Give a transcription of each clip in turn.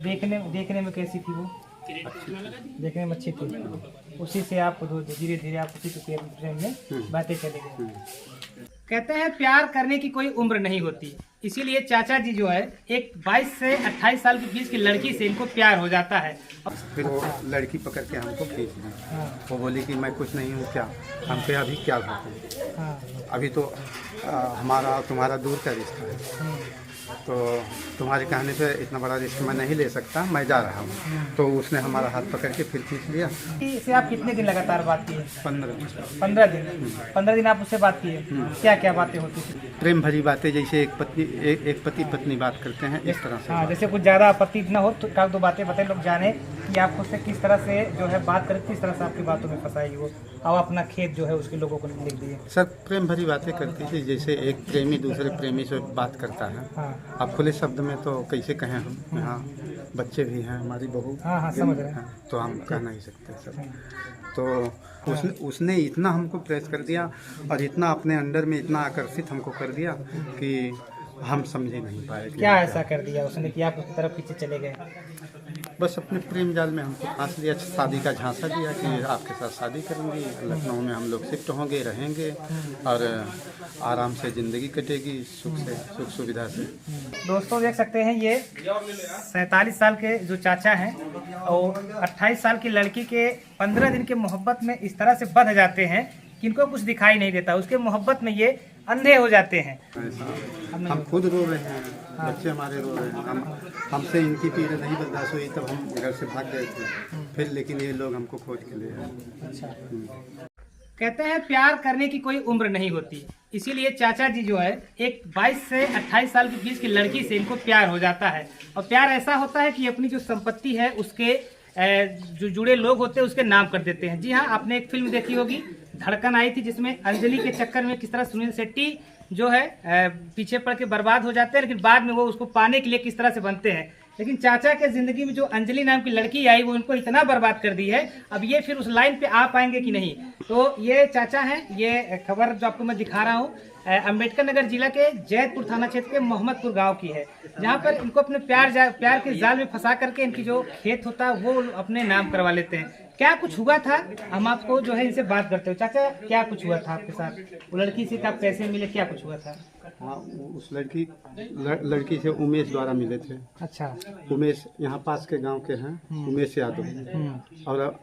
देखने में कैसी थी वो? देखने में अच्छी थी। उसी से आप धीरे धीरे आप उसी के प्रेम में बातें चले गए। कहते हैं प्यार करने की कोई उम्र नहीं होती, इसीलिए चाचा जी जो है एक 22 से 28 साल के बीच की लड़की से इनको प्यार हो जाता है। फिर वो लड़की पकड़ के हमको खींच ली। वो बोली कि मैं कुछ नहीं हूँ, क्या हम पे अभी क्या बात है, अभी तो हमारा तुम्हारा दूर का रिश्ता है, तो तुम्हारे कहने पे इतना बड़ा रिस्क मैं नहीं ले सकता, मैं जा रहा हूँ। तो उसने हमारा हाथ पकड़ के फिर खींच लिया। इससे आप कितने दिन लगातार बात किए? 15 दिन। 15 दिन आप उससे बात किए। क्या क्या बातें होती थी? प्रेम भरी बातें, जैसे एक पति पत्नी बात करते हैं इस तरह से। हाँ, जैसे कुछ ज़्यादा आपत्ति न हो तो एक दो बातें बताए, लोग जाने कि आप उससे किस तरह से जो है बात करें, किस तरह से आपकी बातों में फंसाई वो, और अपना खेत जो है उसके लोगों को लिख दिए। सर प्रेम भरी बातें करती थी, जैसे एक प्रेमी दूसरे प्रेमी से बात करता है। हाँ। अब खुले शब्द में तो कैसे कहें हम, यहाँ बच्चे भी हैं, हमारी बहू। हाँ, समझ रहे हैं। तो हम कह नहीं सकते सर। तो उसने इतना हमको प्रेस कर दिया और इतना अपने अंडर में इतना आकर्षित हमको कर दिया कि हम समझ ही नहीं पाए। क्या ऐसा कर दिया उसने कि आप उसकी तरफ पीछे चले गए? बस अपने प्रेम जाल में हमको फांस लिया, शादी का झांसा दिया कि आपके साथ शादी करूंगी, लखनऊ में हम लोग शिफ्ट होंगे, रहेंगे और आराम से ज़िंदगी कटेगी, सुख सुविधा से। दोस्तों देख सकते हैं ये 47 साल के जो चाचा हैं और 28 साल की लड़की के 15 दिन के मोहब्बत में इस तरह से बंध जाते हैं कि इनको कुछ दिखाई नहीं देता, उसके मोहब्बत में ये अंधे हो जाते हैं। हम खुद रो रहे हैं, बच्चे हमारे रो रहे हैं, हमसे इनकी पीड़ा नहीं बर्दाश्त हुई, तब हम घर से भाग गए थे फिर, लेकिन ये लोग हमको खोज के ले आए। अच्छा। कहते हैं प्यार करने की कोई उम्र नहीं होती, इसीलिए चाचा जी जो है एक 22 से 28 साल के बीच की लड़की से इनको प्यार हो जाता है। और प्यार ऐसा होता है कि अपनी जो संपत्ति है उसके जो जुड़े लोग होते हैं उसके नाम कर देते हैं। जी हाँ, आपने एक फिल्म देखी होगी धड़कन आई थी, जिसमें अंजलि के चक्कर में किस तरह सुनील शेट्टी जो है पीछे पड़ के बर्बाद हो जाते हैं, लेकिन बाद में वो उसको पाने के लिए किस तरह से बनते हैं। लेकिन चाचा के जिंदगी में जो अंजलि नाम की लड़की आई वो इनको इतना बर्बाद कर दी है, अब ये फिर उस लाइन पे आ पाएंगे कि नहीं। तो ये चाचा हैं, ये खबर जो आपको मैं दिखा रहा हूँ अम्बेडकर नगर जिला के जैतपुर थाना क्षेत्र के मोहम्मदपुर गांव की है, जहां पर इनको अपने प्यार के जाल में फंसा करके इनकी जो खेत होता है वो अपने नाम करवा लेते हैं। क्या कुछ हुआ था, हम आपको जो है इनसे बात करते हो। चाचा क्या कुछ हुआ था आपके साथ, वो लड़की से आप कैसे मिले, क्या कुछ हुआ था? हाँ, उस लड़की से उमेश द्वारा मिले थे। अच्छा। उमेश यहाँ पास के गांव के हैं, उमेश यादव। और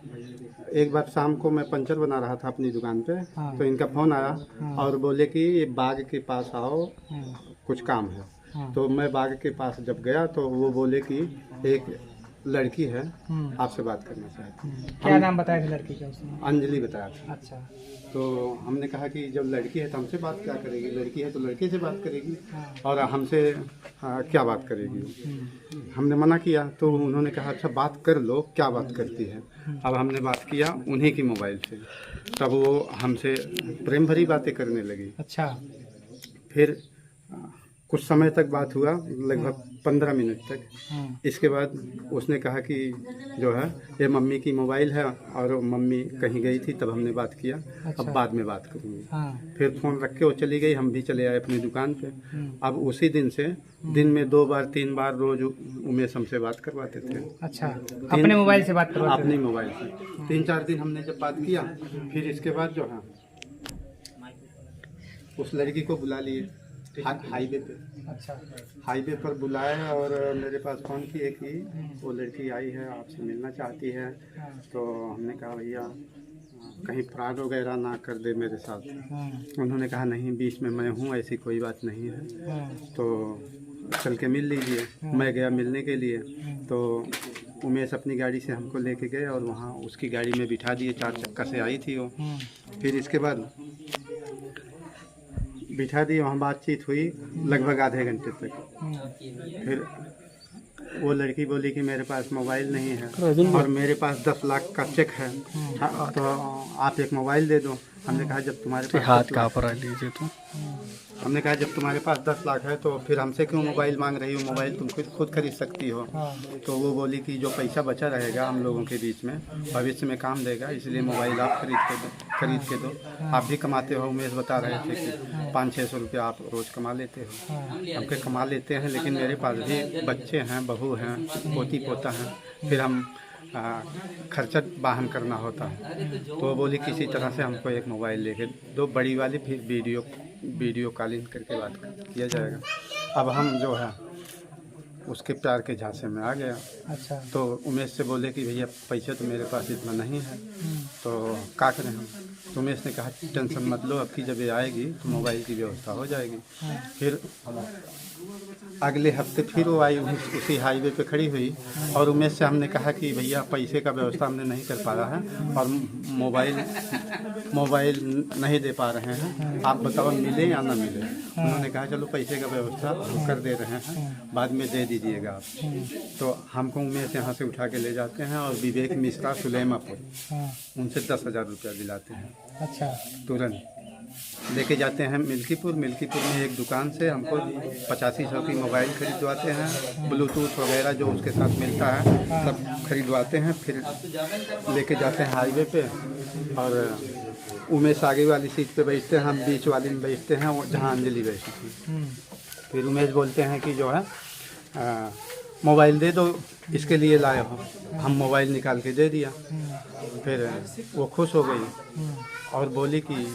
एक बार शाम को मैं पंचर बना रहा था अपनी दुकान पे, तो इनका फोन आया और बोले कि ये बाग के पास आओ, कुछ काम है। तो मैं बाग के पास जब गया तो वो बोले कि एक लड़की है आपसे बात करना चाहती है। क्या नाम बताया था लड़की का उसने? अंजलि बताया था। अच्छा। तो हमने कहा कि जब लड़की है तो हमसे बात क्या करेगी, लड़की है तो लड़के से बात करेगी और हमसे क्या बात करेगी। हमने मना किया तो उन्होंने कहा अच्छा बात कर लो, क्या बात करती है। अब हमने बात किया उन्हीं की मोबाइल से, तब वो हमसे प्रेम भरी बातें करने लगी। अच्छा। फिर कुछ समय तक बात हुआ, लगभग 15 मिनट तक। इसके बाद उसने कहा कि जो है ये मम्मी की मोबाइल है और मम्मी कहीं गई थी, तब हमने बात किया। अच्छा। अब बाद में बात करूँगी। फिर फ़ोन रख के वो चली गई, हम भी चले आए अपनी दुकान पे। अब उसी दिन से दिन में 2 बार 3 बार रोज उमेश हमसे बात करवाते थे। अच्छा, अपने मोबाइल से बात करवाते? अपनी मोबाइल से 3-4 दिन हमने जब बात किया, फिर इसके बाद जो है उस लड़की को बुला लिए हाईवे पे। अच्छा। हाईवे पर बुलाया और मेरे पास फ़ोन किए कि वो लड़की आई है, आपसे मिलना चाहती है। तो हमने कहा भैया कहीं फ्रॉड वगैरह ना कर दे मेरे साथ। उन्होंने कहा नहीं, बीच में मैं हूँ, ऐसी कोई बात नहीं है, तो चल के मिल लीजिए। मैं गया मिलने के लिए, तो उमेश अपनी गाड़ी से हमको लेके गए और वहाँ उसकी गाड़ी में बिठा दिए, 4 चक्का से आई थी वो। फिर इसके बाद बिठा दी, वहाँ बातचीत हुई लगभग आधे घंटे तक। फिर वो लड़की बोली कि मेरे पास मोबाइल नहीं है और मेरे पास 10 लाख का चेक है, तो आप एक मोबाइल दे दो। हमने कहा जब तुम्हारे पास हाथ कहाँ पर लीजिए तो हमने कहा जब तुम्हारे पास 10 लाख है तो फिर हमसे क्यों मोबाइल मांग रही हो, मोबाइल तुम खुद खरीद सकती हो। तो वो बोली कि जो पैसा बचा रहेगा हम लोगों के बीच में भविष्य में काम देगा, इसलिए मोबाइल आप खरीद के दो। आप भी कमाते हो, उमेश बता रहे थे कि 500-600 रुपया आप रोज़ कमा लेते हो। हमके कमा लेते हैं, लेकिन मेरे पास भी बच्चे हैं, बहू हैं, पोती पोता हैं, फिर हम खर्चा वाहन करना होता है। तो वो बोली किसी तरह से हमको एक मोबाइल लेके दो, बड़ी वाली, फिर वीडियो कॉलिंग करके बात किया जाएगा। अब हम जो है उसके प्यार के झांसे में आ गया। अच्छा। तो उमेश से बोले कि भैया पैसे तो मेरे पास इतना नहीं है, तो क्या करें हम। तो उमेश ने कहा टेंशन मत लो, अब की जब ये आएगी तो मोबाइल की व्यवस्था हो जाएगी। फिर अगले हफ्ते फिर वो आई, उसी हाईवे पे खड़ी हुई, और उमेश से हमने कहा कि भैया पैसे का व्यवस्था हमने नहीं कर पा रहा है और मोबाइल नहीं दे पा रहे हैं, आप बताओ मिले या ना मिले। उन्होंने कहा चलो पैसे का व्यवस्था हम कर दे रहे हैं, बाद में दे दीजिएगा आप। तो हमको उमेश यहाँ से उठा के ले जाते हैं और विवेक मिश्रा सुलेमापुर, उनसे 10,000 रुपया दिलाते हैं। अच्छा। तुरंत लेके जाते हैं मिल्कीपुर में एक दुकान से हमको 8500 की मोबाइल खरीदवाते हैं, ब्लूटूथ वगैरह जो उसके साथ मिलता है सब खरीदवाते हैं। फिर लेके जाते हैं हाईवे पे, और उमेश आगे वाली सीट पे बैठते हैं, हम बीच वाली में बैठते हैं जहाँ अंजलि बैठी थी। फिर उमेश बोलते हैं कि जो है मोबाइल दे दो, इसके लिए लाए हो। हम मोबाइल निकाल के दे दिया। फिर वो खुश हो गई और बोली कि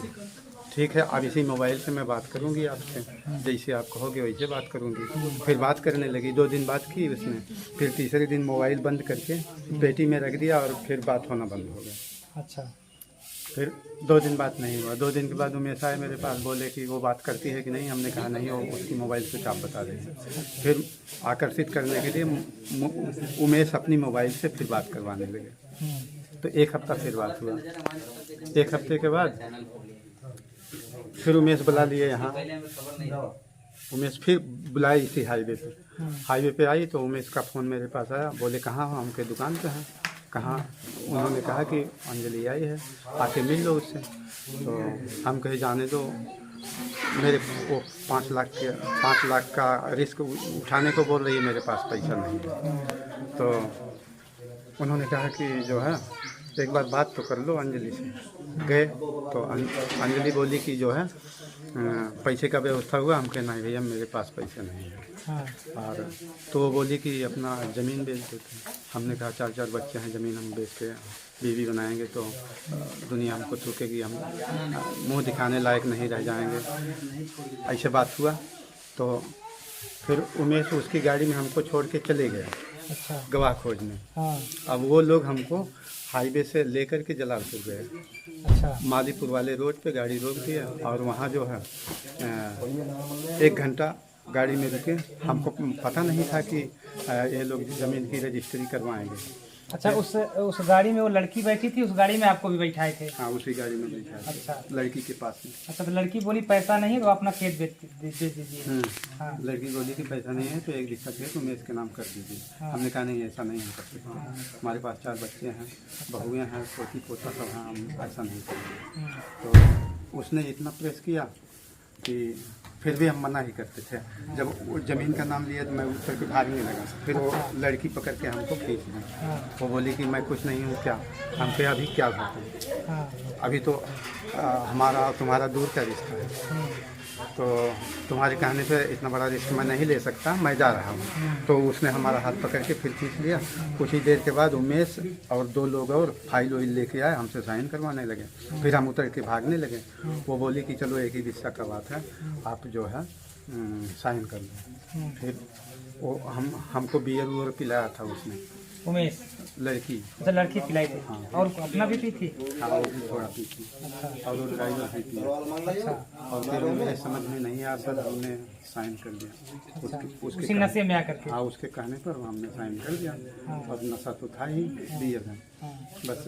ठीक है, अब इसी मोबाइल से मैं बात करूंगी आपसे, जैसे आप कहोगे वैसे बात करूंगी। फिर बात करने लगी, 2 दिन बात की उसने, फिर तीसरे दिन मोबाइल बंद करके पेटी में रख दिया और फिर बात होना बंद हो गया। अच्छा। फिर 2 दिन बात नहीं हुआ। 2 दिन के बाद उमेश आए मेरे पास, बोले कि वो बात करती है कि नहीं। हमने कहा नहीं, वो उसकी मोबाइल से आप बता रहे हैं। फिर आकर्षित करने के लिए उमेश अपनी मोबाइल से फिर बात करवाने लगे। तो 1 हफ्ता फिर बात हुआ। 1 हफ्ते के बाद फिर उमेश बुला लिए यहाँ। उमेश फिर बुलाए इसी हाईवे पे आई तो उमेश का फ़ोन मेरे पास आया, बोले कहाँ हो? हम के दुकान पे हैं। कहाँ? उन्होंने कहा कि अंजलि आई है, आके मिल लो उससे। तो हम कहे जाने दो, मेरे वो 5 लाख का रिस्क उठाने को बोल रही है, मेरे पास पैसा नहीं है। तो उन्होंने कहा कि जो है एक बार बात तो कर लो अंजलि से। गए तो अंजलि बोली कि जो है पैसे का व्यवस्था हुआ। हम कहना भैया मेरे पास पैसे नहीं है। और तो वो बोली कि अपना ज़मीन बेच देते। हमने कहा 4 बच्चे हैं, ज़मीन हम बेच के बीवी बनाएंगे तो दुनिया हमको थूकेगी, हम मुंह दिखाने लायक नहीं रह जाएंगे। ऐसे बात हुआ। तो फिर उमेश उसकी गाड़ी में हमको छोड़ के चले गए। अच्छा। गवाह खोजने। अब वो लोग हमको हाईवे से लेकर के जलालपुर गए। अच्छा। मालीपुर वाले रोड पे गाड़ी रोक दिया और वहाँ जो है 1 घंटा गाड़ी में रुके। हमको पता नहीं था कि ये लोग ज़मीन की रजिस्ट्री करवाएंगे। अच्छा। उस गाड़ी में वो लड़की बैठी थी, उस गाड़ी में आपको भी बैठाए थे? हाँ, उसी गाड़ी में बैठा। अच्छा। लड़की के पास में। अच्छा। तो लड़की बोली पैसा नहीं तो अपना खेत बेच दीजिए। हाँ। लड़की बोली कि पैसा नहीं है तो 1 बिस्सा खेत तो मेरे के नाम कर दीजिए। हाँ। हमने कहा नहीं, ऐसा नहीं कर सकते। हमारे पास 4 बच्चे हैं, बहुएँ हैं, पोती पोता सब हैं, हम ऐसा नहीं करेंगे। तो उसने इतना प्रेस किया कि फिर भी हम मना ही करते थे। जब वो ज़मीन का नाम लिया तो मैं उतर के भागने लगा। फिर वो लड़की पकड़ के हमको खींच दी। वो बोली कि मैं कुछ नहीं हूँ, क्या हम पे अभी क्या बात? अभी तो हमारा और तुम्हारा दूर का रिश्ता है, तो तुम्हारे कहने पे इतना बड़ा रिस्क मैं नहीं ले सकता, मैं जा रहा हूँ। तो उसने हमारा हाथ पकड़ के फिर खींच लिया। कुछ ही देर के बाद उमेश और 2 लोग और फाइल वाइल लेके आए, हमसे साइन करवाने लगे। फिर हम उतर के भागने लगे। वो बोली कि चलो एक ही हिस्सा का बात है, आप जो है साइन कर लो। फिर वो हमको बियर वुयर पिलाया था उसने, उमेश लड़की। तो लड़की पिलाई थी? हाँ। और अपना भी पी थी? हाँ, वो भी थोड़ा पी थी। अच्छा। और वो ड्राइवर भी पी। अच्छा। और फिर मेरे समझ में नहीं आया सर, हमने साइन कर दिया। अच्छा। उसके नशे में आकर के? हाँ, उसके कहने पर हमने साइन कर दिया। हाँ। और नशा तो था ही, बियर है। हाँ। बस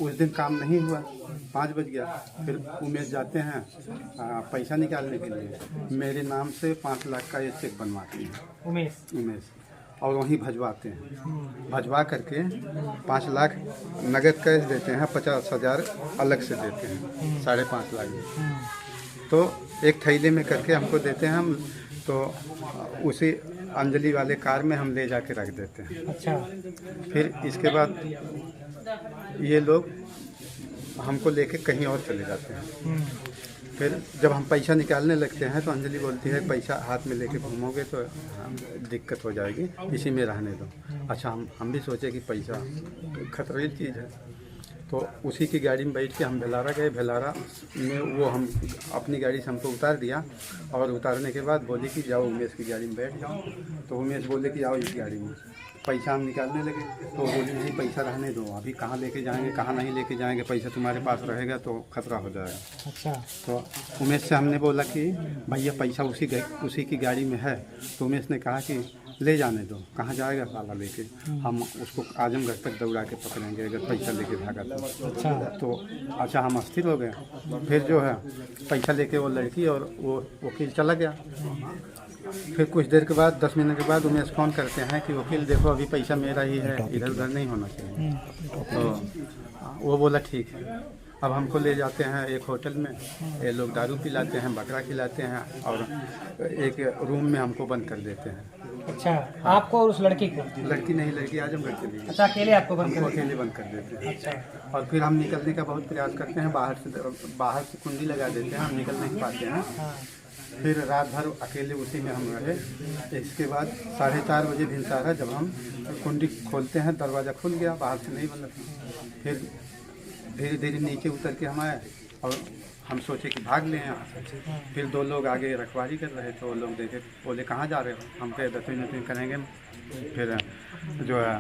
उस दिन काम नहीं हुआ, 5 बज गया। फिर उमेश जाते हैं पैसा निकालने के लिए, मेरे नाम से 5 लाख का ये चेक बनवाते हैं उमेश, और वहीं भजवाते हैं। भजवा करके 5 लाख नगद कैश देते हैं, 50,000 अलग से देते हैं, 5.5 लाख। तो एक थैले में करके हमको देते हैं, हम तो उसी अंजलि वाले कार में हम ले जाके रख देते हैं। अच्छा। फिर इसके बाद ये लोग हमको लेके कहीं और चले जाते हैं। फिर जब हम पैसा निकालने लगते हैं तो अंजलि बोलती है पैसा हाथ में लेके घूमोगे तो दिक्कत हो जाएगी, इसी में रहने दो। अच्छा, हम भी सोचे कि पैसा खतरे की चीज़ है, तो उसी की गाड़ी में बैठ के हम भेलारा गए। भेलारा में वो हम अपनी गाड़ी से हमको उतार दिया, और उतारने के बाद बोली कि जाओ उमेश की गाड़ी में बैठ जाओ। तो उमेश बोले कि आओ इस गाड़ी में। पैसा हम निकालने लगे तो बोली नहीं, पैसा रहने दो, अभी कहाँ लेके जाएंगे, कहाँ नहीं लेके जाएंगे, पैसा तुम्हारे पास रहेगा तो खतरा हो जाएगा। अच्छा। तो उमेश से हमने बोला कि भैया पैसा उसी की गाड़ी में है। तो उमेश ने कहा कि ले जाने दो, कहाँ जाएगा साला लेके, हम उसको आजमगढ़ तक दौड़ा के पकड़ेंगे अगर पैसा लेके भागा तो। अच्छा, हम अस्थिर हो गए। फिर जो है पैसा लेके वो लड़की और वो वकील चला गया। फिर कुछ देर के बाद 10 मिनट के बाद उमेश फ़ोन करते हैं कि वकील देखो अभी पैसा मेरा ही है, इधर उधर नहीं होना चाहिए। तो वो बोला ठीक है। अब हमको ले जाते हैं एक होटल में, ये लोग दारू पिलाते हैं, बकरा खिलाते हैं, और एक रूम में हमको बंद कर देते हैं। अच्छा, आपको और उस लड़की को? लड़की नहीं, लड़की आजमगढ़ के लिए। अच्छा, अकेले आपको बंद हमको अकेले बंद कर देते हैं। अच्छा। और फिर हम निकलने का बहुत प्रयास करते हैं, बाहर से कुंडी लगा देते हैं, हम निकल नहीं पाते हैं। फिर रात भर अकेले उसी में हम रहे। इसके बाद 4:30 बजे भिनसारा जब हम कुंडी खोलते हैं, दरवाज़ा खुल गया, बाहर से नहीं बंद था। फिर धीरे धीरे नीचे उतर के हम आए और हम सोचे कि भाग लें यहाँ से। फिर 2 लोग आगे रखवारी कर रहे थे, वो लोग देखे, बोले कहाँ जा रहे हो? हम कहे 10 मिनट करेंगे, फिर जो है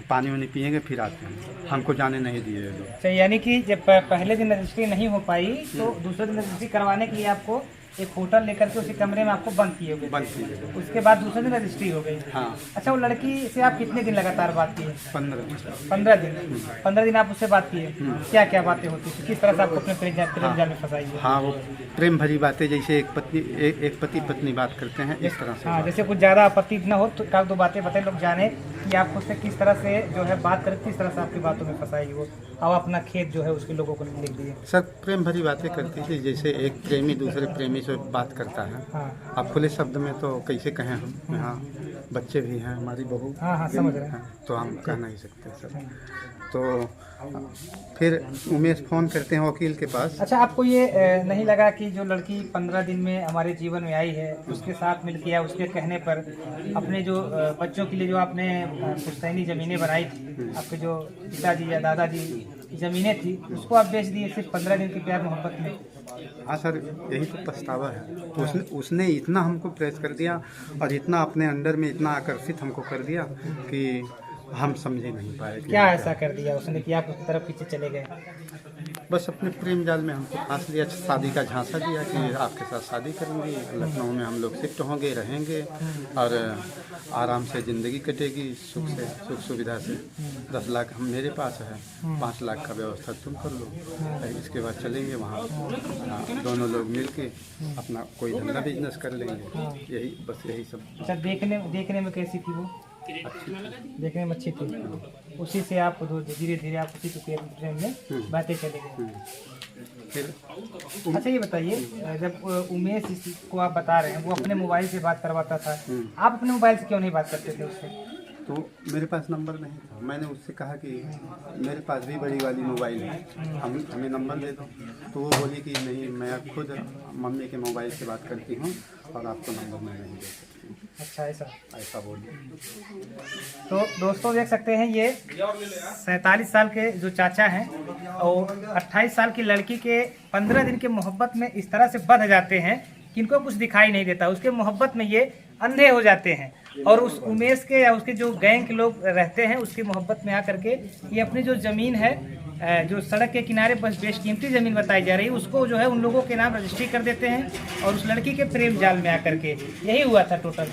पानी वानी पिएंगे फिर आते हैं। हमको जाने नहीं दिए ये लोग। यानी कि जब पहले दिन रजिस्ट्री नहीं हो पाई तो दूसरे दिन रजिस्ट्री करवाने के लिए आपको एक होटल लेकर के उसी कमरे में आपको बंद किए हुए? बंद किए। उसके बाद दूसरे दिन रजिस्ट्री हो गई? हाँ। अच्छा, वो लड़की से आप कितने दिन लगातार बात किए? 15 दिन। 15 दिन आप उससे बात किए? क्या क्या बातें होती थी, किस तरह से आपको अपने प्रेम जाल में फंसाई? हाँ, वो प्रेम भरी बातें, जैसे एक पति पत्नी बात करते हैं इस तरह से। हाँ, जैसे कुछ ज़्यादा आपत्ति न हो तो 1-2 बातें बताए, लोग जाने कि आप उससे किस तरह से जो है बात करें, किस तरह से आपकी बातों में फंसाई वो, अब अपना खेत जो है उसके लोगों को लिख दिए। सर, प्रेम भरी बातें करती थी, जैसे एक प्रेमी दूसरे प्रेमी से बात करता है। हाँ। अब खुले शब्द में तो कैसे कहें हम, यहाँ बच्चे भी हैं, हमारी बहू। हाँ, समझ रहे हैं। तो हम कह नहीं सकते सर। तो फिर उमेश फ़ोन करते हैं वकील के पास। अच्छा, आपको ये नहीं लगा कि जो लड़की 15 दिन में हमारे जीवन में आई है, उसके साथ मिलकर या उसके कहने पर अपने जो बच्चों के लिए जो आपने पुश्तैनी ज़मीनें बनाई थी, आपके जो पिताजी या दादाजी की ज़मीनें थी, उसको आप बेच दिए सिर्फ 15 दिन के प्यार मोहब्बत में? हाँ सर, यही तो पछतावा है। उसने इतना हमको प्रेस कर दिया और इतना अपने अंडर में इतना आकर्षित हमको कर दिया कि हम समझ नहीं पाए। क्या ऐसा कर दिया उसने कि आप उस तरफ पीछे चले गए? बस अपने प्रेम जाल में हमको फांस लिया, शादी का झांसा दिया कि आपके साथ शादी करूंगी, लखनऊ में हम लोग शिफ्ट होंगे, रहेंगे और आराम से ज़िंदगी कटेगी, सुख सुविधा से। 10 लाख हम मेरे पास है, 5 लाख का व्यवस्था तुम कर लो, इसके बाद चलेंगे वहाँ, दोनों लोग मिल के अपना कोई धंधा बिजनेस कर लेंगे। यही सब। अच्छा, देखने में कैसी थी वो? देखने में अच्छी थी। उसी से आप धीरे धीरे आप उसी के प्रेम में बातें चले गए। फिर अच्छा, ये बताइए, जब उमेश को आप बता रहे हैं वो अपने मोबाइल से बात करवाता था, आप अपने मोबाइल से क्यों नहीं बात करते थे उससे? तो मेरे पास नंबर नहीं था। मैंने उससे कहा कि मेरे पास भी बड़ी वाली मोबाइल है, हमें नंबर दे दो। तो वो बोली कि नहीं, मैं खुद मम्मी के मोबाइल से बात करती हूँ और आपको नंबर मैं नहीं दे सकती। अच्छा, ऐसा बोलिए। तो दोस्तों देख सकते हैं, ये 47 साल के जो चाचा हैं और 28 साल की लड़की के 15 दिन के मोहब्बत में इस तरह से बंध जाते हैं कि इनको कुछ दिखाई नहीं देता। उसके मोहब्बत में ये अंधे हो जाते हैं और उस उमेश के या उसके जो गैंग के लोग रहते हैं उसकी मोहब्बत में आकर के ये अपनी जो ज़मीन है, जो सड़क के किनारे बस बेशकीमती ज़मीन बताई जा रही है, उसको जो है उन लोगों के नाम रजिस्ट्री कर देते हैं और उस लड़की के प्रेम जाल में आकर के यही हुआ था टोटल।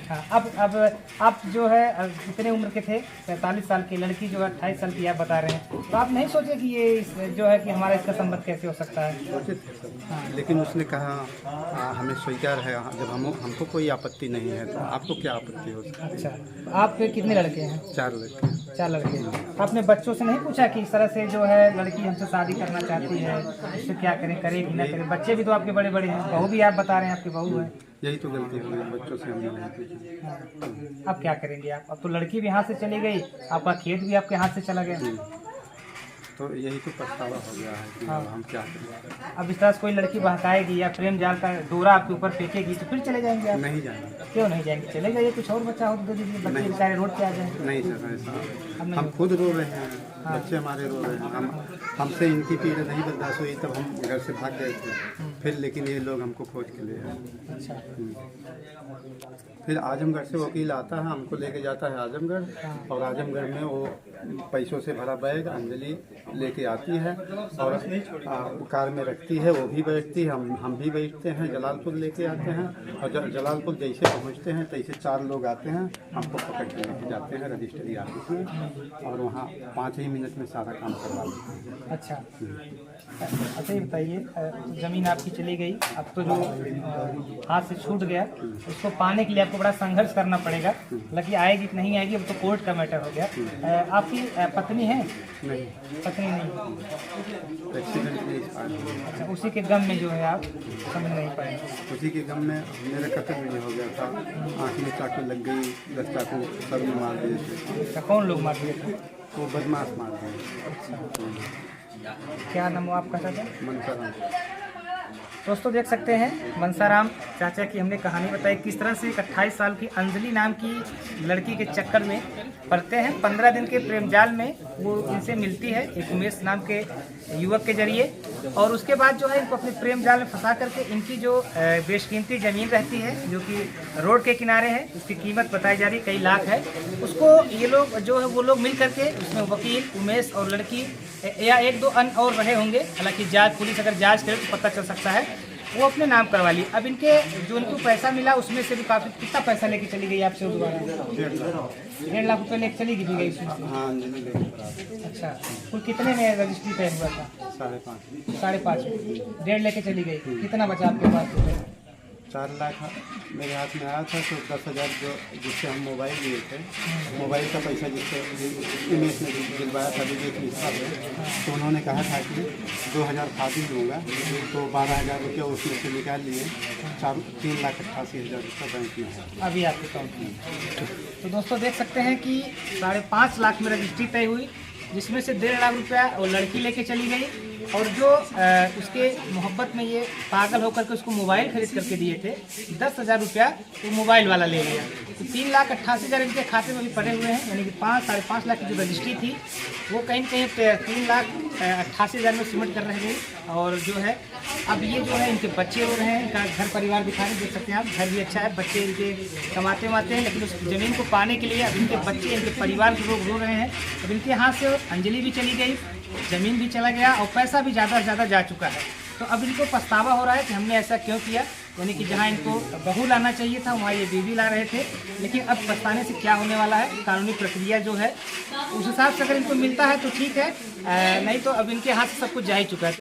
हाँ, अब आप जो है कितने उम्र के थे? 47 साल की लड़की जो है 28 साल की आप बता रहे हैं, तो आप नहीं सोचे कि ये जो है कि हमारा इसका संबंध कैसे हो सकता है? हाँ। लेकिन उसने कहा हमें स्वीकार है, जब हमको कोई आपत्ति नहीं है तो आपको क्या आपत्ति हो सकती है? अच्छा, आपके कितने लड़के हैं? 4 लड़के। 4 लड़के। आपने बच्चों से नहीं पूछा कि इस तरह से जो है लड़की हमसे शादी करना चाहती है, उससे क्या करें, करेगी ना करें? बच्चे भी तो आपके बड़े बड़े हैं, बहू भी आप बता रहे हैं आपकी बहू है। यही तो गलती हो गई, बच्चों से हमने नहीं पूछा। अब क्या करेंगे आप? अब तो लड़की भी हाथ से चली गई, आपका खेत भी आपके हाथ से चला गया। तो यही तो पछतावा हो गया है कि अब हम क्या करें। अब इस तरह से कोई लड़की बहकाएगी या प्रेम जाल का डोरा आपके ऊपर फेंकेगी तो फिर चले जाएंगे आप? नहीं जाना। क्यों नहीं जाएंगे? चले जाइए, कुछ और बच्चा हो तो दे दीजिए, बच्चे बेचारे रोड पे आ जाएंगे। नहीं सर, ऐसा अब नहीं हम खुद रो रहे हैं, बच्चे हमारे रो रहे हैं। हमसे इनकी पीड़ा नहीं बर्दाश्त हुई, तब हम घर से भाग गए थे। फिर लेकिन ये लोग हमको खोज के ले आए। अच्छा। फिर आजमगढ़ से वकील आता है, हमको लेके जाता है आजमगढ़, और आजमगढ़ में वो पैसों से भरा बैग अंजलि लेके आती है और कार में रखती है, वो भी बैठती है, हम भी बैठते हैं, जलालपुर लेके आते हैं। और जलालपुर जैसे पहुंचते हैं तैसे 4 लोग आते हैं, हमको पकड़ के लेके जाते हैं रजिस्ट्री ऑफिस में, और वहाँ 5 ही मिनट में सारा काम करवा लेते हैं। अच्छा। अच्छा ये बताइए, ज़मीन आपकी चली गई, अब तो जो हाथ से छूट गया उसको पाने के लिए आपको बड़ा संघर्ष करना पड़ेगा। हालांकि आएगी कि नहीं आएगी अब तो कोर्ट का मैटर हो गया। आपकी पत्नी है? नहीं, पत्नी नहीं। एक्सीडेंट में एक्सपायर हो गया। अच्छा, उसी के गम में जो है आप समझ नहीं पाए? उसी के गम में मेरा कत्ल भी हो गया था, आँख में चाकू लग गई, 10 चाकू सर में मार दिए थे। अच्छा, कौन लोग मार दिए थे? वो बदमाश मार दिए। क्या नाम हो आपका चाचा? मनसाराम। दोस्तों देख सकते हैं मनसाराम चाचा की हमने कहानी बताई, किस तरह से एक 28 साल की अंजलि नाम की लड़की के चक्कर में पड़ते हैं। 15 दिन के प्रेम जाल में वो इनसे मिलती है एक उमेश नाम के युवक के जरिए, और उसके बाद जो है इनको अपने प्रेम जाल में फंसा करके इनकी जो बेशकीमती ज़मीन रहती है जो कि रोड के किनारे है, उसकी कीमत बताई जा रही कई लाख है, उसको ये लोग जो है वो लोग मिल करके, उसमें वकील उमेश और लड़की या 1-2 अन्य और रहे होंगे, हालांकि जांच पुलिस अगर जांच करे तो पता चल सकता है, वो अपने नाम करवा ली। अब इनके जो इनको पैसा मिला उसमें से भी काफ़ी, कितना पैसा लेके चली गई आपसे दोबारा? 1.5 लाख रुपये लेके चली गई उसमें? हाँ, अंजलि लेके। अच्छा, कुल कितने में रजिस्ट्री तय हुआ था? 5.5। 5.5। 1.5 लेके चली गई। कितना बचा आपके पास? 4 लाख मेरे हाथ में आया था, तो 10,000 जो जिससे हम मोबाइल लिए थे, मोबाइल का पैसा जिससे उमेश ने दिलवाया था विवेक मिश्रा से, तो उन्होंने कहा था कि 2,000 खादी लूँगा, तो 12,000 रुपया उसमें से निकाल लिए। 3,88,000 रुपया बैंक में है अभी आपके अकाउंट में। तो दोस्तों देख सकते हैं कि 5.5 लाख में रजिस्ट्री तय हुई, जिसमें से 1.5 लाख रुपया वो लड़की लेके चली गई, और जो उसके मोहब्बत में ये पागल होकर के उसको मोबाइल खरीद करके दिए थे 10,000 रुपया, तो मोबाइल वाला ले लिया। तो 3,88,000 इनके खाते में भी पड़े हुए हैं, यानी कि 5-5.5 लाख की जो रजिस्ट्री थी वो कहीं न कहीं 3,88,000 में सिमट कर रह गई। और जो है अब ये जो है इनके बच्चे हो रहे हैं, इनका घर परिवार दिखा रहे हैं, देख सकते हैं आप, घर भी अच्छा है, बच्चे इनके कमाते हैं, लेकिन उस ज़मीन को पाने के लिए अब इनके बच्चे, इनके परिवार के लोग रो रहे हैं। अब इनके हाथ से अंजलि भी चली गई, ज़मीन भी चला गया और पैसा भी ज़्यादा से ज़्यादा जा चुका है। तो अब इनको पछतावा हो रहा है कि हमने ऐसा क्यों किया, यानी कि जहाँ इनको बहू लाना चाहिए था वहाँ ये बीवी ला रहे थे। लेकिन अब पछताने से क्या होने वाला है, कानूनी प्रक्रिया जो है उस हिसाब से अगर इनको मिलता है तो ठीक है, नहीं तो अब इनके हाथ से सब कुछ जा ही चुका है।